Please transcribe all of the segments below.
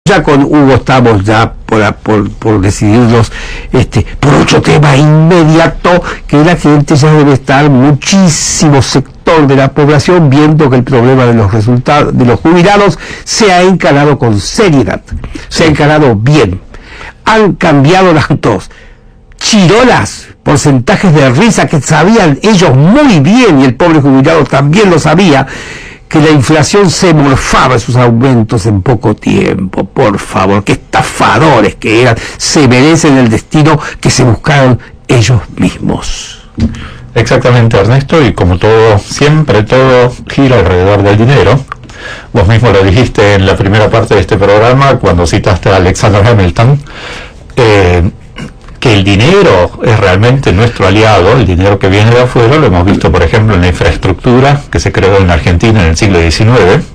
Ya con Hugo estamos ya por decidirnos por otro tema inmediato, que la gente ya debe estar, muchísimo sector de la población, viendo que el problema de los resultados de los jubilados se ha encarado con seriedad, se ha encarado bien. Han cambiado las dos chirolas, porcentajes de risa que sabían ellos muy bien, y el pobre jubilado también lo sabía, que la inflación se morfaba esos aumentos en poco tiempo. Por favor, qué estafadores que eran, se merecen el destino que se buscaron ellos mismos. Exactamente, Ernesto, y como todo, siempre todo gira alrededor del dinero. Vos mismo lo dijiste en la primera parte de este programa, cuando citaste a Alexander Hamilton, que el dinero es realmente nuestro aliado, el dinero que viene de afuera. Lo hemos visto, por ejemplo, en la infraestructura que se creó en Argentina en el siglo XIX,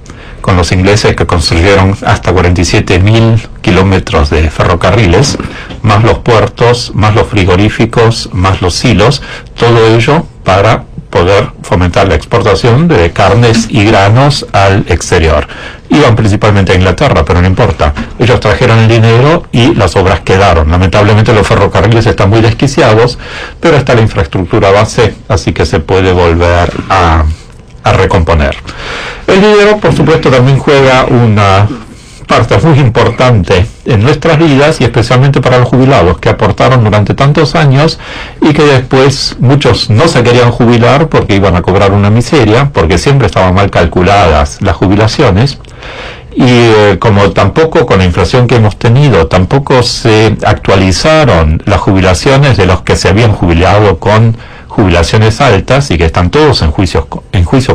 con los ingleses que construyeron hasta 47.000 kilómetros de ferrocarriles, más los puertos, más los frigoríficos, más los silos, todo ello para poder fomentar la exportación de carnes y granos al exterior. Iban principalmente a Inglaterra, pero no importa. Ellos trajeron el dinero y las obras quedaron. Lamentablemente los ferrocarriles están muy desquiciados, pero está la infraestructura base, así que se puede volver a recomponer. El dinero, por supuesto, también juega una parte muy importante en nuestras vidas, y especialmente para los jubilados que aportaron durante tantos años y que después muchos no se querían jubilar porque iban a cobrar una miseria, porque siempre estaban mal calculadas las jubilaciones. Y como tampoco, con la inflación que hemos tenido, tampoco se actualizaron las jubilaciones de los que se habían jubilado con jubilaciones altas y que están todos en juicio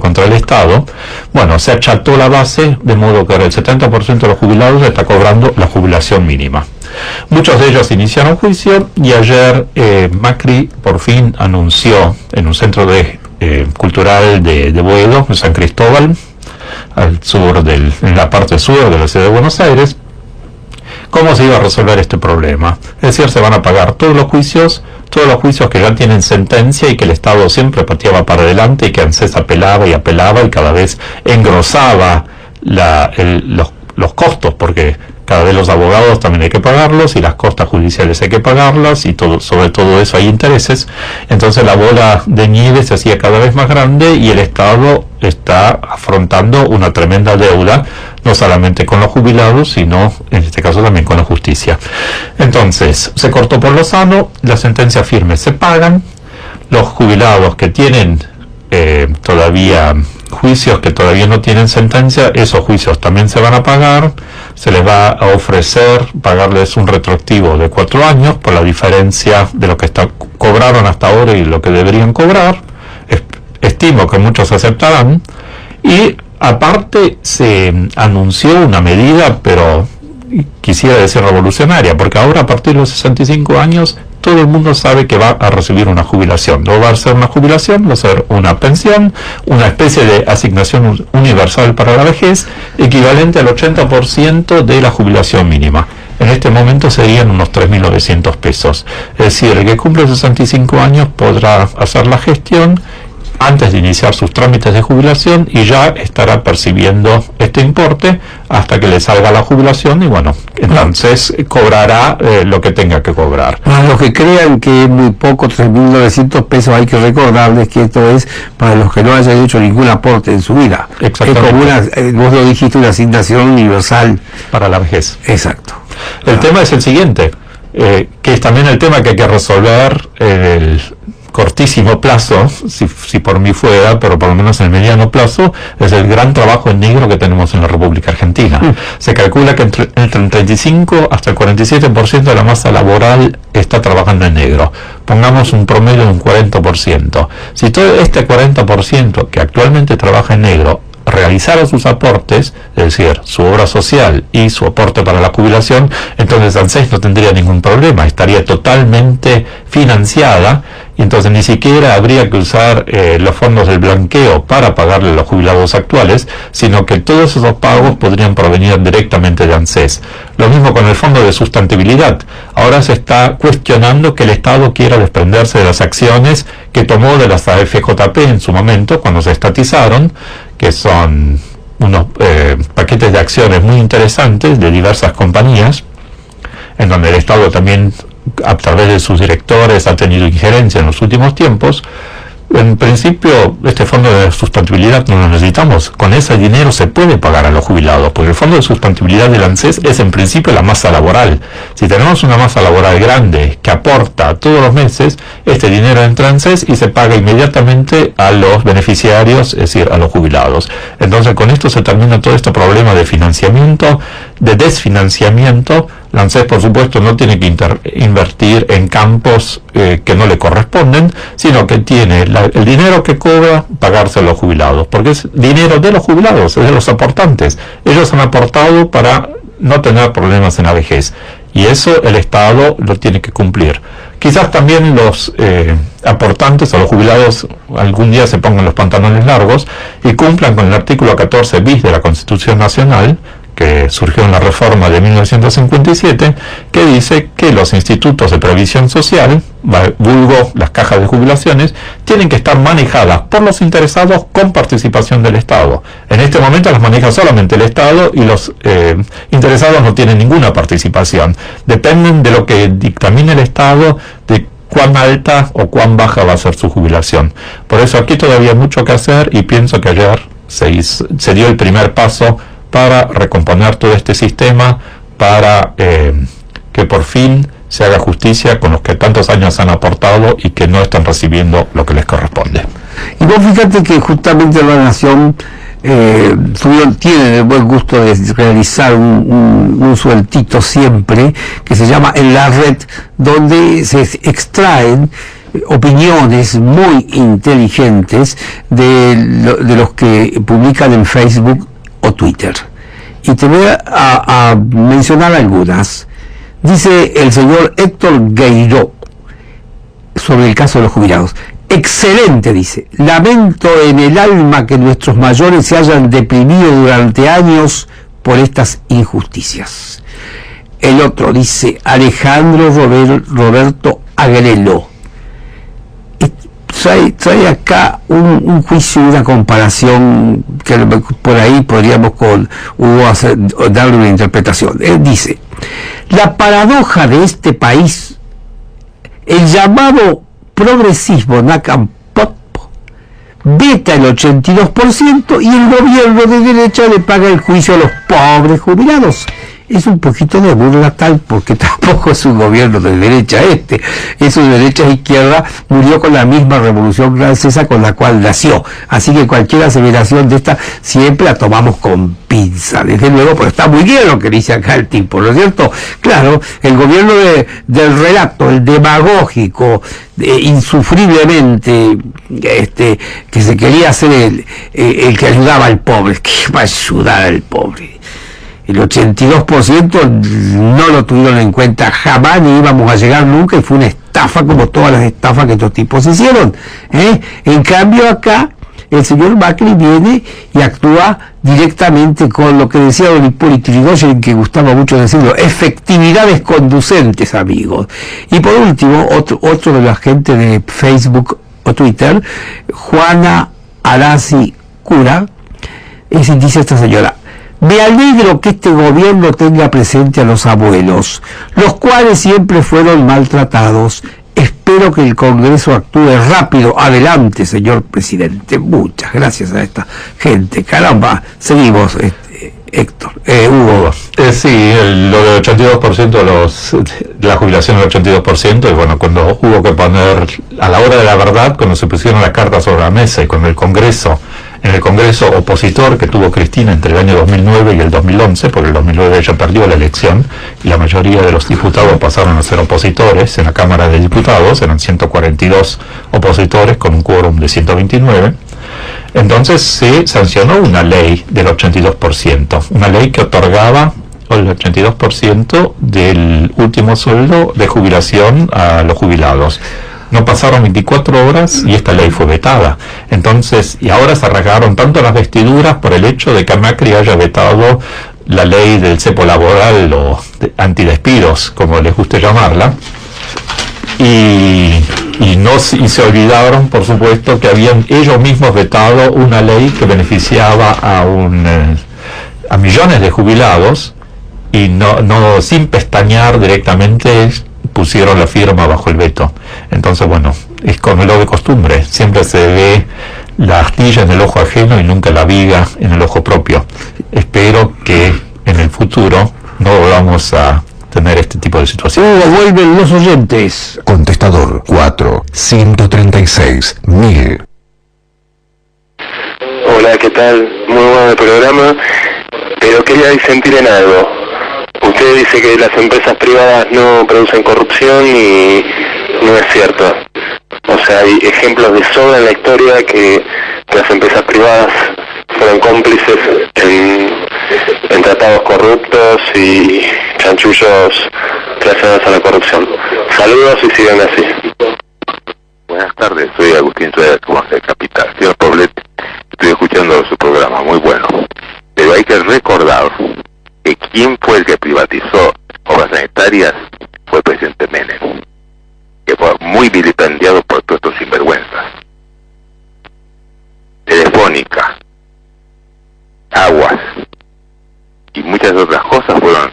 contra el Estado. Bueno, se acható la base, de modo que el 70% de los jubilados está cobrando la jubilación mínima. Muchos de ellos iniciaron juicio, y ayer Macri por fin anunció en un centro cultural de Boedo, en San Cristóbal, al sur en la parte sur de la ciudad de Buenos Aires, cómo se iba a resolver este problema. Es decir, se van a pagar todos los juicios que ya tienen sentencia y que el Estado siempre pateaba para adelante, y que ANSES apelaba y cada vez engrosaba los costos, porque cada vez los abogados también hay que pagarlos, y las costas judiciales hay que pagarlas, y sobre todo eso hay intereses. Entonces la bola de nieve se hacía cada vez más grande, y el Estado está afrontando una tremenda deuda, no solamente con los jubilados, sino en este caso también con la justicia. Entonces se cortó por lo sano, las sentencias firmes se pagan, los jubilados que tienen todavía juicios que todavía no tienen sentencia, esos juicios también se van a pagar. Se les va a ofrecer pagarles un retroactivo de 4 años por la diferencia de lo que cobraron hasta ahora y lo que deberían cobrar. Estimo que muchos aceptarán. Y aparte se anunció una medida, pero quisiera decir revolucionaria, porque ahora a partir de los 65 años todo el mundo sabe que va a recibir una jubilación. No va a ser una jubilación, va a ser una pensión, una especie de asignación universal para la vejez, equivalente al 80% de la jubilación mínima. En este momento serían unos 3.900 pesos. Es decir, el que cumple 65 años podrá hacer la gestión antes de iniciar sus trámites de jubilación, y ya estará percibiendo este importe hasta que le salga la jubilación, y bueno, entonces cobrará lo que tenga que cobrar. Para los que crean que es muy poco, 3.900 pesos, hay que recordarles que esto es para los que no hayan hecho ningún aporte en su vida. Exactamente. Es como vos lo dijiste, una asignación universal para la vejez. Exacto. El tema es el siguiente, que es también el tema que hay que resolver el cortísimo plazo, si por mí fuera, pero por lo menos en el mediano plazo, es el gran trabajo en negro que tenemos en la República Argentina. Se calcula que entre el 35 hasta el 47% de la masa laboral está trabajando en negro. Pongamos un promedio de un 40%. Si todo este 40% que actualmente trabaja en negro realizara sus aportes, es decir, su obra social y su aporte para la jubilación, entonces ANSES no tendría ningún problema, estaría totalmente financiada, y entonces ni siquiera habría que usar los fondos del blanqueo para pagarle a los jubilados actuales, sino que todos esos pagos podrían provenir directamente de ANSES. Lo mismo con el fondo de sustentabilidad. Ahora se está cuestionando que el Estado quiera desprenderse de las acciones que tomó de las AFJP en su momento, cuando se estatizaron, que son unos paquetes de acciones muy interesantes de diversas compañías, en donde el Estado también, a través de sus directores, ha tenido injerencia en los últimos tiempos. En principio, este fondo de sustentabilidad no lo necesitamos. Con ese dinero se puede pagar a los jubilados, porque el fondo de sustentabilidad del ANSES es en principio la masa laboral. Si tenemos una masa laboral grande que aporta todos los meses, este dinero entra en ANSES y se paga inmediatamente a los beneficiarios, es decir, a los jubilados. Entonces, con esto se termina todo este problema de financiamiento, de desfinanciamiento. La ANSES, por supuesto, no tiene que invertir en campos que no le corresponden, sino que tiene el dinero que cobra pagarse a los jubilados, porque es dinero de los jubilados, es de los aportantes. Ellos han aportado para no tener problemas en la vejez, y eso el Estado lo tiene que cumplir. Quizás también los aportantes o los jubilados algún día se pongan los pantalones largos y cumplan con el artículo 14 bis de la Constitución Nacional, que surgió en la reforma de 1957, que dice que los institutos de previsión social, vulgo las cajas de jubilaciones, tienen que estar manejadas por los interesados con participación del Estado. En este momento las maneja solamente el Estado y los interesados no tienen ninguna participación. Dependen de lo que dictamine el Estado, de cuán alta o cuán baja va a ser su jubilación. Por eso aquí todavía hay mucho que hacer, y pienso que ayer se dio el primer paso para recomponer todo este sistema, para que por fin se haga justicia con los que tantos años han aportado y que no están recibiendo lo que les corresponde. Y vos fíjate que justamente la Nación tiene el buen gusto de realizar un sueltito siempre, que se llama En la Red, donde se extraen opiniones muy inteligentes de los que publican en Facebook o Twitter. Y te voy a mencionar algunas. Dice el señor Héctor Gueiró sobre el caso de los jubilados: excelente, dice, lamento en el alma que nuestros mayores se hayan deprimido durante años por estas injusticias. El otro dice Alejandro Roberto Agrelo: trae acá un juicio, una comparación que por ahí podríamos darle una interpretación. Él dice: la paradoja de este país, el llamado progresismo Nakampop veta el 82% y el gobierno de derecha le paga el juicio a los pobres jubilados. Es un poquito de burla tal, porque tampoco es un gobierno de derecha es un de derecha e izquierda, murió con la misma revolución francesa con la cual nació. Así que cualquier aseveración de esta siempre la tomamos con pinza, desde luego, pero está muy bien lo que dice acá el tipo, ¿no es cierto? Claro, el gobierno del relato, el demagógico, insufriblemente, que se quería hacer el que ayudaba al pobre. ¿Qué va a ayudar al pobre? El 82% no lo tuvieron en cuenta jamás, ni íbamos a llegar nunca, y fue una estafa como todas las estafas que estos tipos hicieron. En cambio acá, el señor Macri viene y actúa directamente con lo que decía don Hipólito Yrigoyen, que gustaba mucho decirlo: efectividades conducentes, amigos. Y por último, otro de la gente de Facebook o Twitter, Juana Arasi Cura, dice esta señora: me alegro que este gobierno tenga presente a los abuelos, los cuales siempre fueron maltratados. Espero que el Congreso actúe rápido. Adelante, señor presidente. Muchas gracias a esta gente. Caramba, seguimos, Héctor. Hugo. Sí, lo del 82%, de la jubilación del 82%, y bueno, cuando hubo que poner, a la hora de la verdad, cuando se pusieron las cartas sobre la mesa y cuando en el Congreso opositor que tuvo Cristina entre el año 2009 y el 2011, porque el 2009 ella perdió la elección y la mayoría de los diputados pasaron a ser opositores en la Cámara de Diputados, eran 142 opositores con un quórum de 129, entonces se sancionó una ley del 82%, una ley que otorgaba el 82% del último sueldo de jubilación a los jubilados. No pasaron 24 horas y esta ley fue vetada. Entonces, y ahora se rasgaron tanto las vestiduras por el hecho de que Macri haya vetado la ley del cepo laboral o antidespidos, como les guste llamarla. Y Y se olvidaron, por supuesto, que habían ellos mismos vetado una ley que beneficiaba a millones de jubilados, y no sin pestañear directamente pusieron la firma bajo el veto. Entonces, bueno, es como lo de costumbre, siempre se ve la astilla en el ojo ajeno y nunca la viga en el ojo propio. Espero que en el futuro no volvamos a tener este tipo de situaciones. Vuelven los oyentes. Contestador 4-136-1000. Hola, ¿qué tal? Muy bueno el programa, pero quería disentir en algo. Usted dice que las empresas privadas no producen corrupción y no es cierto. O sea, hay ejemplos de sobra en la historia que las empresas privadas fueron cómplices en tratados corruptos y chanchullos relacionados a la corrupción. Saludos y sigan así. Buenas tardes, soy Agustín Suárez de Capital. Señor Poblet, estoy escuchando su programa, muy bueno. Pero hay que recordar que quien fue el que privatizó obras sanitarias fue el presidente Menem, que fue muy vilipendiado por todos estos sinvergüenzas. Telefónica, Aguas y muchas otras cosas fueron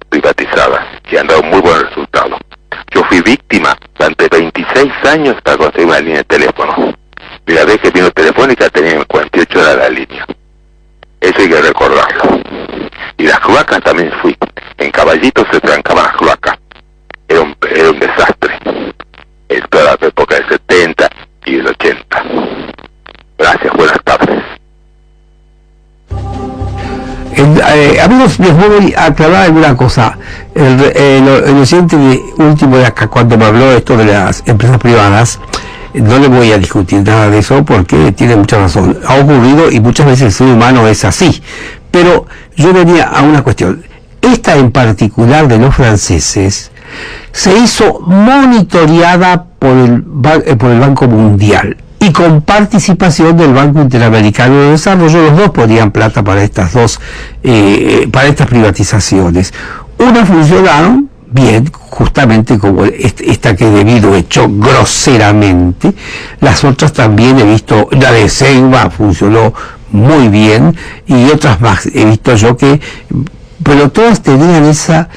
privatizadas y han dado muy buenos resultados. Yo fui víctima durante 26 años para conseguir una línea de teléfono. Y la vez que vino Telefónica tenía 48 horas la línea. Eso hay que recordarlo. Y las cloacas también fui. En Caballito se trancaban las cloacas. Era un desastre. En toda la época del 70 y del 80. Gracias, buenas tardes. Amigos, les voy a aclarar alguna cosa. El oyente último de acá, cuando me habló de esto de las empresas privadas, no le voy a discutir nada de eso porque tiene mucha razón. Ha ocurrido y muchas veces el ser humano es así. Pero yo venía a una cuestión. Esta en particular de los franceses se hizo monitoreada por el Banco Mundial y con participación del Banco Interamericano de Desarrollo. Los dos ponían plata para estas privatizaciones. Unas funcionaron bien, justamente como esta que he debido hecho groseramente. Las otras también he visto, la de Seiba funcionó muy bien y otras más he visto yo pero todas tenían esa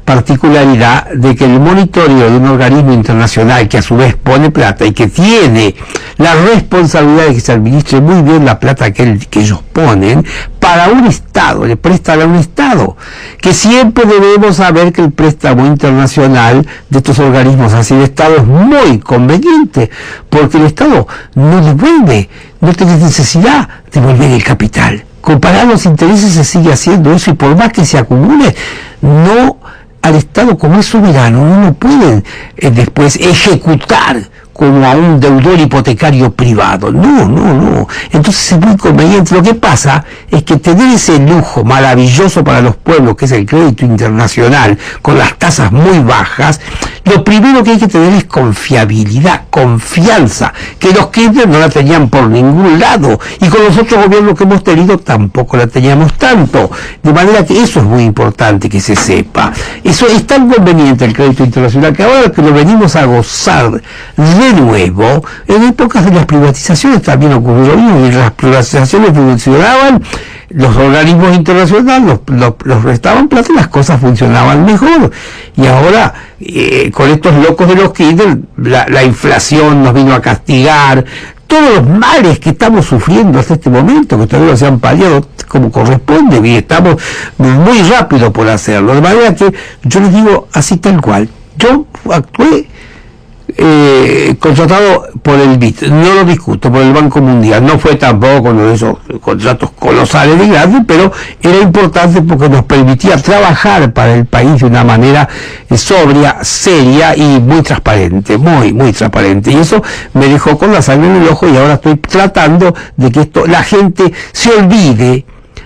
particularidad de que el monitoreo de un organismo internacional que a su vez pone plata y que tiene la responsabilidad de que se administre muy bien la plata que ellos ponen para un Estado, le prestan a un Estado, que siempre debemos saber que el préstamo internacional de estos organismos hacia el Estado es muy conveniente, porque el Estado no devuelve, no tiene necesidad de devolver el capital. Comparar los intereses se sigue haciendo eso, y por más que se acumule, no al Estado, como es soberano, no lo pueden después ejecutar como a un deudor hipotecario privado. No. Entonces es muy conveniente. Lo que pasa es que tener ese lujo maravilloso para los pueblos, que es el crédito internacional, con las tasas muy bajas, lo primero que hay que tener es confiabilidad, confianza, que los Kirchner no la tenían por ningún lado, y con los otros gobiernos que hemos tenido tampoco la teníamos tanto. De manera que eso es muy importante que se sepa. Eso es tan conveniente, el crédito internacional, que ahora que lo venimos a gozar de nuevo, en épocas de las privatizaciones también ocurrió lo mismo. Y las privatizaciones funcionaban, los organismos internacionales los prestaban plata y las cosas funcionaban mejor. Y ahora, con estos locos de los Kirchner, la inflación nos vino a castigar, todos los males que estamos sufriendo hasta este momento, que todavía no se han paliado como corresponde, y estamos muy rápido por hacerlo. De manera que yo les digo así tal cual, yo actué contratado por el BID, no lo discuto, por el Banco Mundial. No fue tampoco uno de esos contratos colosales y grandes, pero era importante porque nos permitía trabajar para el país de una manera sobria, seria y muy transparente, muy transparente. Y eso me dejó con la sangre en el ojo, y ahora estoy tratando de que la gente se olvide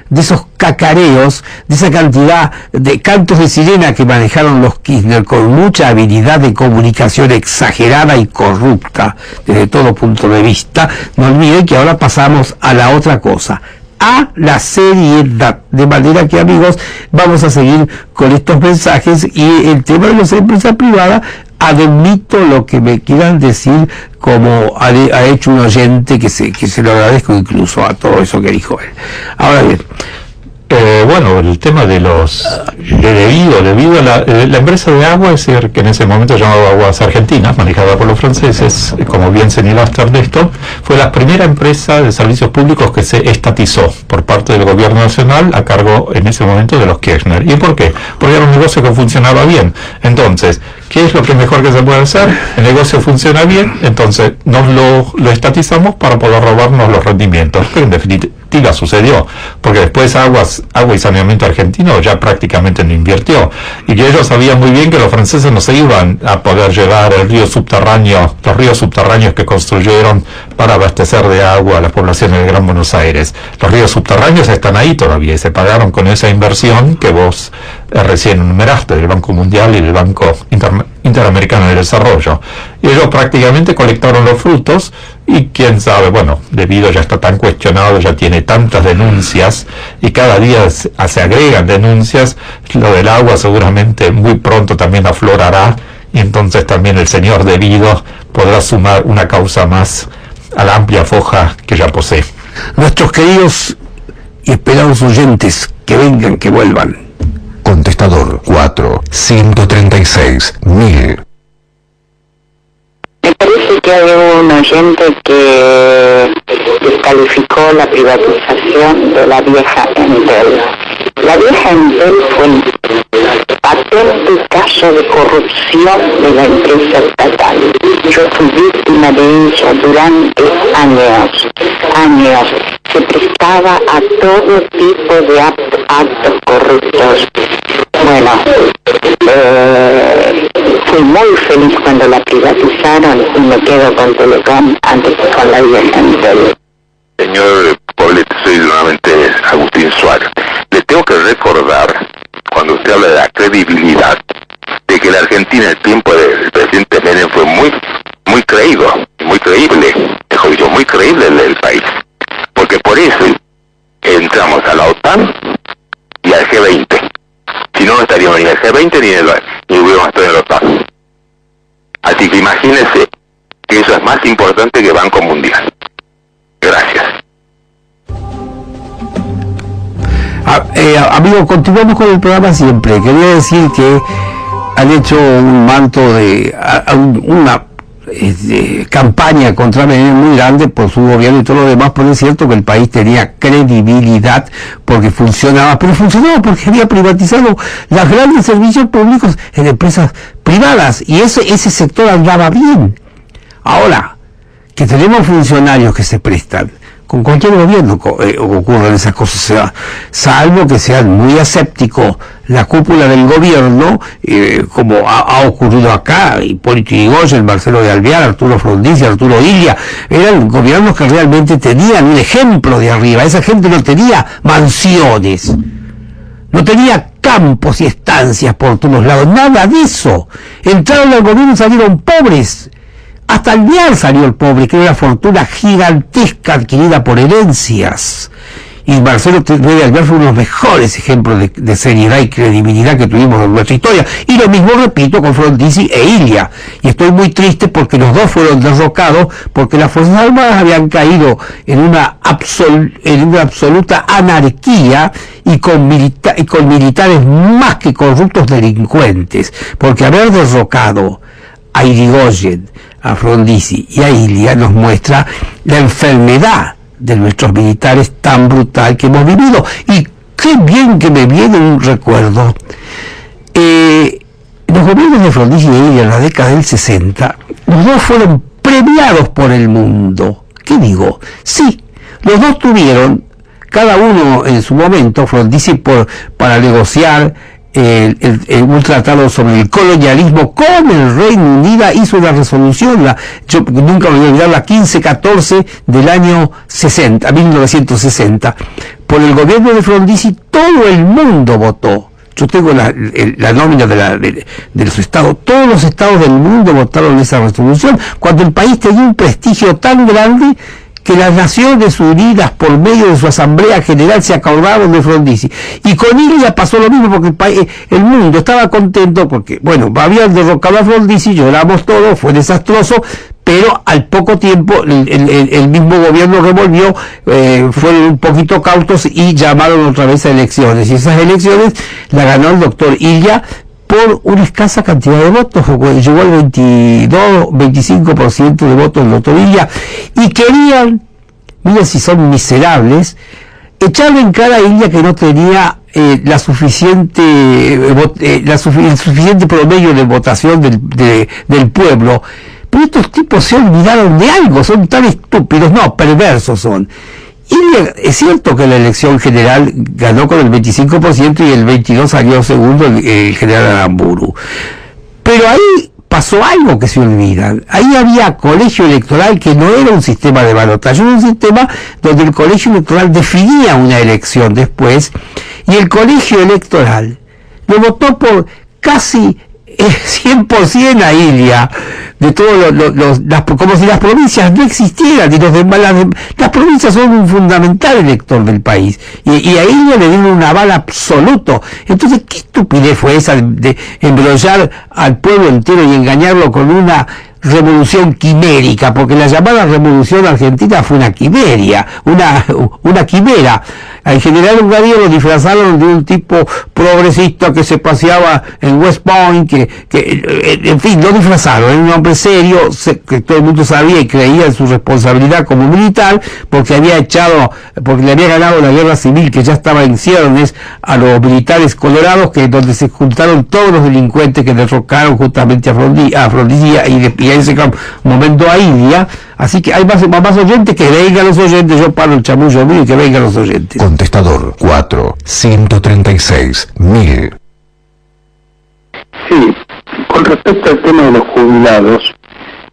de esos cacareos, de esa cantidad de cantos de sirena que manejaron los Kirchner con mucha habilidad de comunicación exagerada y corrupta desde todo punto de vista. No olviden que ahora pasamos a la otra cosa, a la seriedad. De manera que, amigos, vamos a seguir con estos mensajes, y el tema de las empresas privadas admito lo que me quieran decir, como ha hecho un oyente, que se lo agradezco incluso a todo eso que dijo él. Ahora bien, bueno, el tema de los debido a la empresa de agua, es decir, que en ese momento llamaba Aguas Argentinas, manejada por los franceses, como bien señalaste, Ernesto, fue la primera empresa de servicios públicos que se estatizó por parte del gobierno nacional a cargo en ese momento de los Kirchner. ¿Y por qué? Porque era un negocio que funcionaba bien. Entonces, ¿qué es lo que mejor que se puede hacer? El negocio funciona bien, entonces nos lo estatizamos para poder robarnos los rendimientos, que en definitiva sucedió, porque después Agua y Saneamiento Argentino ya prácticamente no invirtió, y que ellos sabían muy bien que los franceses no se iban a poder llevar los ríos subterráneos que construyeron para abastecer de agua a las poblaciones de Gran Buenos Aires. Los ríos subterráneos están ahí todavía y se pagaron con esa inversión que vos recién enumeraste, del Banco Mundial y del Banco Interamericano de Desarrollo. Y ellos prácticamente colectaron los frutos, y quién sabe, bueno, debido ya está tan cuestionado, ya tiene tantas denuncias y cada día se agregan denuncias, lo del agua seguramente muy pronto también aflorará, y entonces también el señor Debido podrá sumar una causa más a la amplia foja que ya posee. Nuestros queridos y esperados oyentes, que vengan, que vuelvan. Contestador 4-136-1000. Me parece que hay un oyente que descalificó la privatización de la vieja Entel. La vieja Entel fue un patente caso de corrupción de la empresa estatal. Yo fui víctima de ella durante años. Se prestaba a todo tipo de actos corruptos. Bueno, fui muy feliz cuando la privatizaron y me quedo con Telecom antes que con la vieja Entel. Señor Poblete, soy nuevamente Agustín Suárez. Le tengo que recordar, cuando usted habla de la credibilidad, de que la Argentina, el tiempo del presidente Menem, fue muy creíble, mejor dicho, muy creíble el país. Porque por eso entramos a la OTAN y al G20. Si no, no estaríamos ni en el G20 ni hubiéramos estado en la OTAN. Así que imagínense que eso es más importante que Banco Mundial. Gracias. Amigo, continuamos con el programa siempre. Quería decir que han hecho un manto una campaña contra Menem muy grande por su gobierno y todo lo demás, pero es cierto que el país tenía credibilidad porque funcionaba, pero funcionaba porque había privatizado los grandes servicios públicos en empresas privadas, y ese sector andaba bien. Ahora que tenemos funcionarios que se prestan, con cualquier gobierno ocurren esas cosas, salvo que sean muy escépticos la cúpula del gobierno, como ha ocurrido acá, Hipólito Yrigoyen, Marcelo de Alvear, Arturo Frondizi, Arturo Illia, eran gobiernos que realmente tenían un ejemplo de arriba. Esa gente no tenía mansiones, no tenía campos y estancias por todos lados, nada de eso. Entraron al gobierno y salieron pobres. Hasta Alvear salió el pobre, que era una fortuna gigantesca adquirida por herencias. Y Marcelo de Alvear fue uno de los mejores ejemplos de seriedad y credibilidad que tuvimos en nuestra historia. Y lo mismo repito con Frondizi e Illia. Y estoy muy triste porque los dos fueron derrocados, porque las Fuerzas Armadas habían caído en una absoluta anarquía y con militares más que corruptos delincuentes. Porque haber derrocado a Yrigoyen, a Frondizi y a Illia nos muestra la enfermedad de nuestros militares tan brutal que hemos vivido. Y qué bien que me viene un recuerdo. Los gobiernos de Frondizi y Illia en la década del 60, los dos fueron premiados por el mundo. ¿Qué digo? Sí, los dos tuvieron, cada uno en su momento, Frondizi para negociar un tratado sobre el colonialismo con el Reino Unido, hizo una resolución, yo nunca me voy a olvidar, la 1514 del año 1960. Por el gobierno de Frondizi todo el mundo votó. Yo tengo la nómina de los estados, todos los estados del mundo votaron esa resolución, cuando el país tenía un prestigio tan grande que las Naciones Unidas, por medio de su Asamblea General, se acordaron de Frondizi. Y con Ilia pasó lo mismo, porque el mundo estaba contento, porque, bueno, habían derrocado a Frondizi, lloramos todos, fue desastroso, pero al poco tiempo el mismo gobierno que volvió fueron un poquito cautos y llamaron otra vez a elecciones. Y esas elecciones la ganó el doctor Ilia por una escasa cantidad de votos, llegó al 25% de votos del doctor Ilia, y querían, miren si son miserables, echarle en cara a Ilia que no tenía el suficiente promedio de votación del pueblo. Pero estos tipos se olvidaron de algo, son tan estúpidos, no, perversos son. Y es cierto que la elección general ganó con el 25% y el 22% salió segundo el general Aramburu. Pero ahí pasó algo que se olvidan. Ahí había colegio electoral, que no era un sistema de balotaje, era un sistema donde el colegio electoral definía una elección después, y el colegio electoral lo votó por casi 100% a Ilia, de todos como si las provincias no existieran, y las provincias son un fundamental elector del país, y a Ilia le dieron un aval absoluto. Entonces, ¿qué estupidez fue esa de embrollar al pueblo entero y engañarlo con una revolución quimérica? Porque la llamada revolución argentina fue una quimera. Al general Ungario lo disfrazaron de un tipo progresista que se paseaba en West Point, que en fin, lo disfrazaron, era un hombre serio, que todo el mundo sabía y creía en su responsabilidad como militar, porque le había ganado la guerra civil, que ya estaba en ciernes, a los militares colorados, donde se juntaron todos los delincuentes que derrocaron justamente a Frondizi y en ese momento a Ilia. Así que hay más oyentes, que vengan los oyentes, yo paro el chamullo mío y que vengan los oyentes. Contestador 4-136-1000. Sí, con respecto al tema de los jubilados,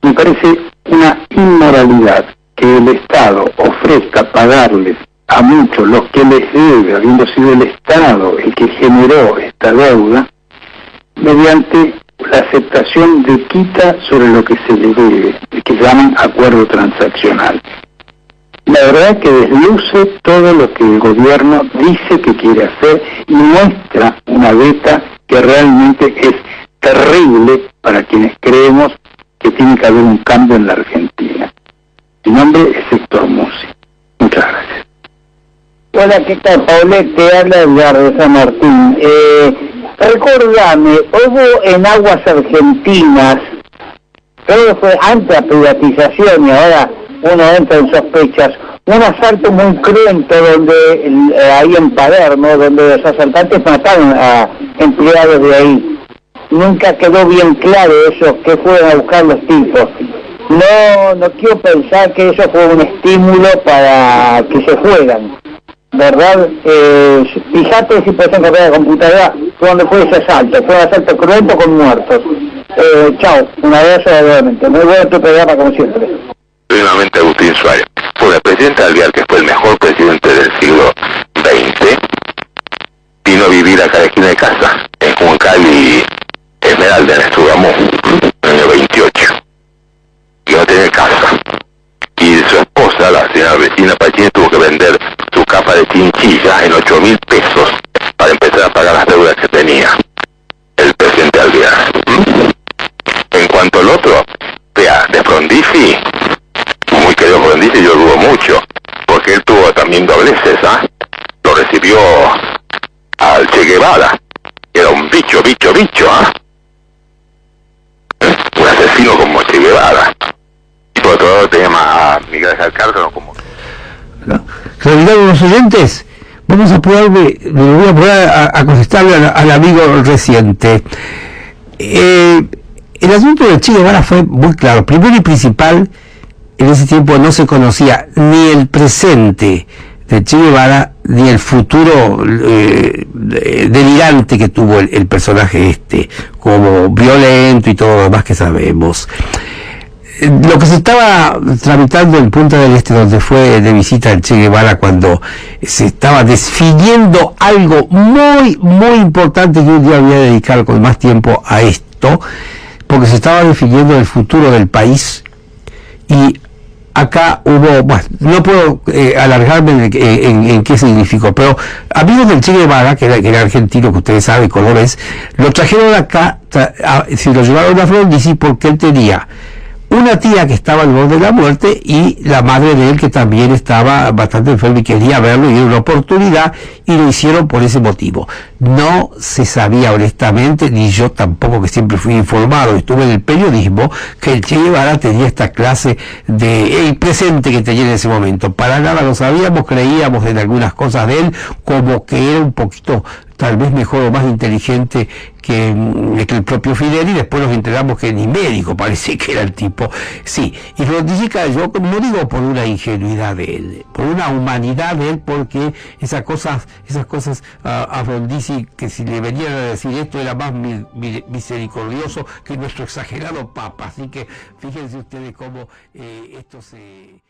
me parece una inmoralidad que el Estado ofrezca pagarles a muchos los que les debe, habiendo sido el Estado el que generó esta deuda, mediante la aceptación de quita sobre lo que se le debe, que llaman acuerdo transaccional. La verdad es que desluce todo lo que el gobierno dice que quiere hacer y muestra una beta que realmente es terrible para quienes creemos que tiene que haber un cambio en la Argentina. Mi nombre es Héctor Musi. Muchas gracias. Hola, ¿qué tal, Paulette? Te habla Edgar de San Martín. Recordame, hubo en Aguas Argentinas, todo fue antes de la privatización y ahora uno entra en sospechas, un asalto muy cruento donde ahí en Palermo, donde los asaltantes mataron a empleados de ahí. Nunca quedó bien claro eso, que fueron a buscar los tipos. No quiero pensar que eso fue un estímulo para que se fueran, ¿verdad? Fíjate si puedes encontrar la computadora donde fue ese asalto. Fue un asalto cruento con muertos. Chao, un abrazo nuevamente. Muy bueno tu programa, como siempre. Nuevamente Agustín Suárez. Fue el presidente Alvear, que fue el mejor presidente del siglo XX, vino a vivir acá de esquina de casa, en Juncal y Esmeralda, en Estugamú, en el año 28. Y no tenía casa. Y su esposa, la señora Regina Pachín, tuvo que vender su capa de chinchilla en 8.000 pesos para empezar a pagar las deudas que tenía el presidente Alvear. En cuanto al otro, vea, de Frondizi, muy querido Frondizi, yo dudo mucho, porque él tuvo también dobleces, lo recibió al Che Guevara, era un bicho, un asesino como Che Guevara, y por otro lado tenía a Miguel Cárcano como... Realidad, los oyentes, me voy a poner a contestarle al amigo reciente. El asunto de Che Guevara fue muy claro. Primero y principal, en ese tiempo no se conocía ni el presente de Che Guevara ni el futuro delirante que tuvo el personaje como violento y todo lo demás que sabemos. Lo que se estaba tramitando en Punta del Este, donde fue de visita el Che Guevara, cuando se estaba definiendo algo muy, muy importante, que un día voy a dedicar con más tiempo a esto, porque se estaba definiendo el futuro del país, y acá hubo, bueno, no puedo alargarme en qué significó, pero amigos del Che Guevara, que era argentino, que ustedes saben, colores, lo trajeron acá, se lo llevaron a Frondizi porque él tenía una tía que estaba al borde de la muerte y la madre de él que también estaba bastante enferma y quería verlo y era una oportunidad, y lo hicieron por ese motivo. No se sabía honestamente, ni yo tampoco, que siempre fui informado, estuve en el periodismo, que el Che Guevara tenía esta clase de presente que tenía en ese momento. Para nada lo sabíamos, creíamos en algunas cosas de él como que era un poquito tal vez mejor o más inteligente que el propio Fidel, y después nos enteramos que ni médico parece que era el tipo. Sí, y Frondizi cayó, no digo por una ingenuidad de él, por una humanidad de él, porque esas cosas a Frondizi, que si le venían a decir esto, era más misericordioso que nuestro exagerado Papa. Así que fíjense ustedes cómo esto se...